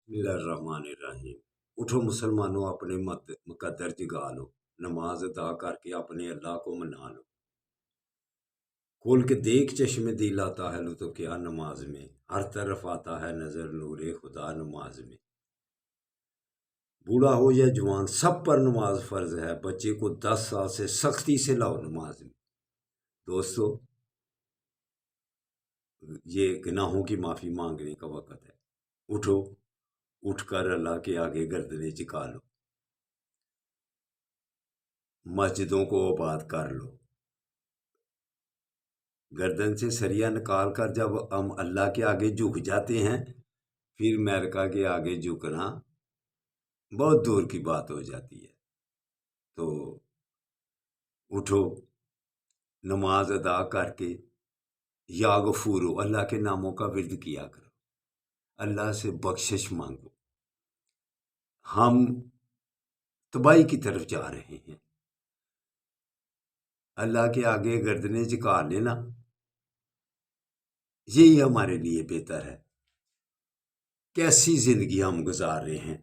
बिस्मिल्लाहिर्रहमानिर्रहीम। उठो मुसलमानों, अपने मुकद्दर जगा लो, नमाज अदा करके अपने अल्लाह को मना लो। खोल के देख चश्मे दिल आता है तो क्या नमाज में, हर तरफ आता है नजर नूरे खुदा नमाज में। बूढ़ा हो या जवान सब पर नमाज फर्ज है, बच्चे को 10 साल से सख्ती से लाओ नमाज में। दोस्तों, ये गुनाहों की माफी मांगने का वक्त है। उठो, उठकर अल्लाह के आगे गर्दनें झुका लो, मस्जिदों को आबाद कर लो। गर्दन से सरिया निकाल कर जब हम अल्लाह के आगे झुक जाते हैं, फिर अमेरिका के आगे झुकना बहुत दूर की बात हो जाती है। तो उठो, नमाज अदा करके या गफूरो, अल्लाह के नामों का विर्द किया करो, अल्लाह से बख्शिश मांगो। हम तबाही की तरफ जा रहे हैं, अल्लाह के आगे गर्दनें झुका लेना यही हमारे लिए बेहतर है। कैसी जिंदगी हम गुजार रहे हैं।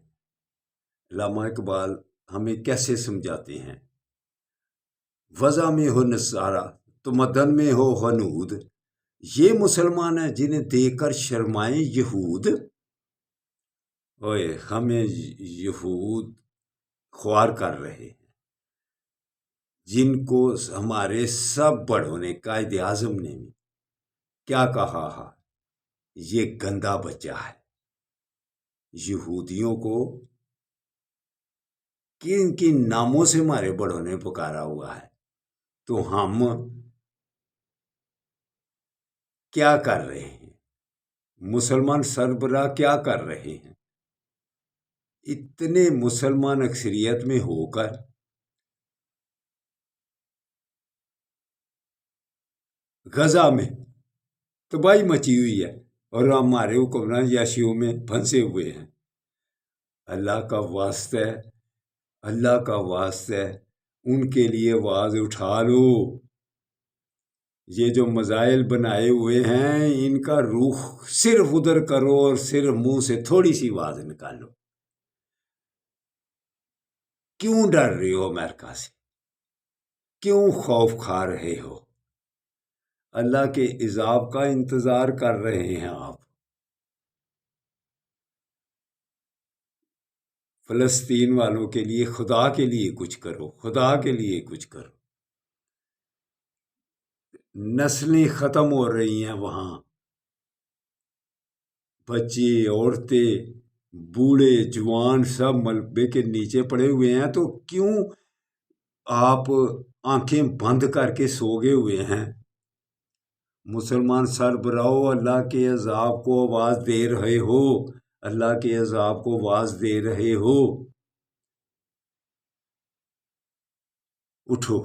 अल्लामा इकबाल हमें कैसे समझाते हैं, वज़ा में हो नसारा तो मदन में हो हनूद, ये मुसलमान है जिन्हें देखकर शर्माए यहूद। ओए, हमें यहूद ख्वार कर रहे हैं, जिनको हमारे सब बड़ों ने, कायदे आज़म ने भी क्या कहा है, ये गंदा बच्चा है। यहूदियों को किन किन नामों से हमारे बड़ों ने पुकारा हुआ है, तो हम क्या कर रहे हैं? मुसलमान सरबराह क्या कर रहे हैं? इतने मुसलमान अक्सरियत में होकर गजा में तबाही मची हुई है और हमारे हुक्मरान याशियों में फंसे हुए हैं। अल्लाह का वास्ता है, अल्लाह का वास्ता है, उनके लिए आवाज उठा लो। ये जो मजाइल बनाए हुए हैं, इनका रुख सिर्फ उधर करो और सिर्फ मुंह से थोड़ी सी आवाज निकालो। क्यों डर रहे हो अमेरिका से? क्यों खौफ खा रहे हो? अल्लाह के इजाब का इंतजार कर रहे हैं आप। फलस्तीन वालों के लिए, खुदा के लिए कुछ करो, खुदा के लिए कुछ करो। नस्लें खत्म हो रही हैं वहां, बच्चे, औरतें, बूढ़े, जवान सब मलबे के नीचे पड़े हुए हैं। तो क्यों आप आंखें बंद करके सो गए हुए हैं? मुसलमान सरबराहो, अल्लाह के अजाब को आवाज दे रहे हो, अल्लाह के अजाब को आवाज दे रहे हो। उठो,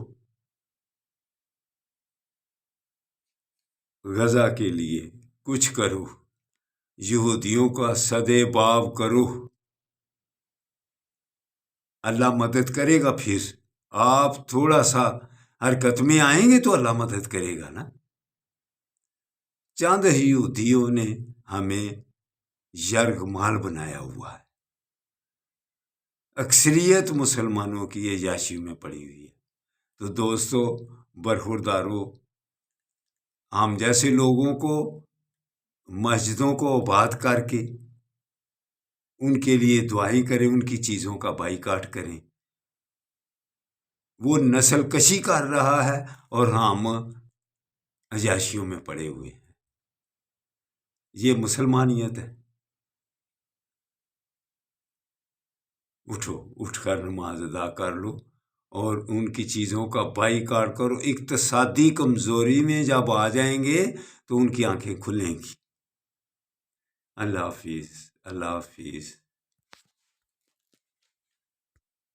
गजा के लिए कुछ करो, यहूदियों का सदे बाब करो। अल्लाह मदद करेगा। फिर आप थोड़ा सा हरकत में आएंगे तो अल्लाह मदद करेगा ना। चंद यहूदियों ने हमें यरगमाल बनाया हुआ है, अक्सरियत मुसलमानों की ये याशी में पड़ी हुई है। तो दोस्तों, बरखुरदारों, हम जैसे लोगों को मस्जिदों को आबाद करके उनके लिए दुआई करें, उनकी चीज़ों का बाइकाट करें। वो नस्ल कशी कर रहा है और हम अयाशियों में पड़े हुए हैं। ये मुसलमानियत है। उठो, उठकर नमाज अदा कर लो और उनकी चीज़ों का बाइकाट करो। इक्तसादी कमज़ोरी में जब आ जाएंगे तो उनकी आंखें खुलेंगी। अल्लाह हाफिज़, अल्लाह हाफिज़।